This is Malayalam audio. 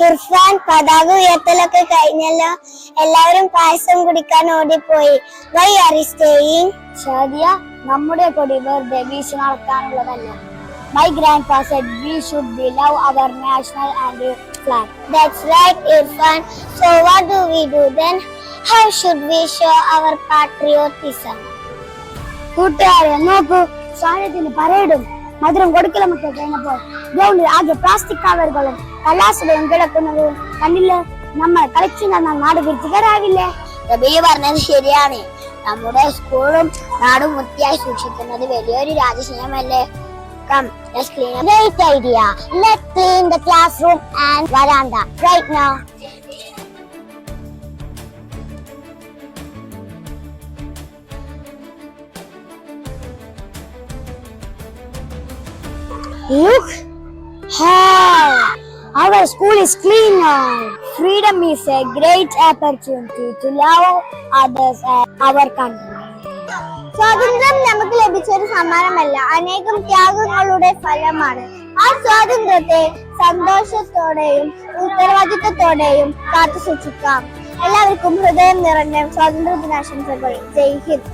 ഇർഫാൻ, പതാക ഉയർത്തലൊക്കെ കഴിഞ്ഞല്ലോ. എല്ലാവരും പായസം കുടിക്കാൻ ഓടിപ്പോയി. Why are you staying? Shadiya, നമ്മുടെ കൊടി വെറുതെ വീശി നടക്കാനുള്ളതല്ല. My grandpa said we should be love our national and flag. That's right, Irfan. So what do we do then? How should we show our patriotism? കൂട്ടുകാരെ നോക്കൂ, സാന്നിധ്യത്തിന് പരേഡും മധുരം കൊടുക്കലുമൊക്കെ കഴിഞ്ഞപ്പോൾ ഗ്രൗണ്ടിൽ ആകെ പ്ലാസ്റ്റിക് കവറുകളും കലാസുകളും കിടക്കുന്നത് കണ്ടില്ലേ? നമ്മൾ കളിച്ചു നടന്നാൽ നാട് വൃത്തികരാവില്ലേ? റബീ പറഞ്ഞത് ശരിയാണ്. നമ്മുടെ സ്കൂളും നാടും വൃത്തിയായി സൂക്ഷിക്കുന്നത് വലിയൊരു രാജ്യസ്നേഹമല്ലേ? Come, let's clean up. Great idea. Let's clean the classroom and veranda right now. Look how our school is clean now. Freedom is a great opportunity to love others and our country. സ്വാതന്ത്ര്യം നമുക്ക് ലഭിച്ച ഒരു സമ്മാനമല്ല, അനേകം ത്യാഗങ്ങളുടെ ഫലമാണ്. ആ സ്വാതന്ത്ര്യത്തെ സന്തോഷത്തോടെയും ഉത്തരവാദിത്വത്തോടെയും കാത്തു സൂക്ഷിക്കാം. എല്ലാവർക്കും ഹൃദയം നിറഞ്ഞ സ്വാതന്ത്ര്യ ദിനാശംസകൾ. ജയ് ഹിന്ദ്.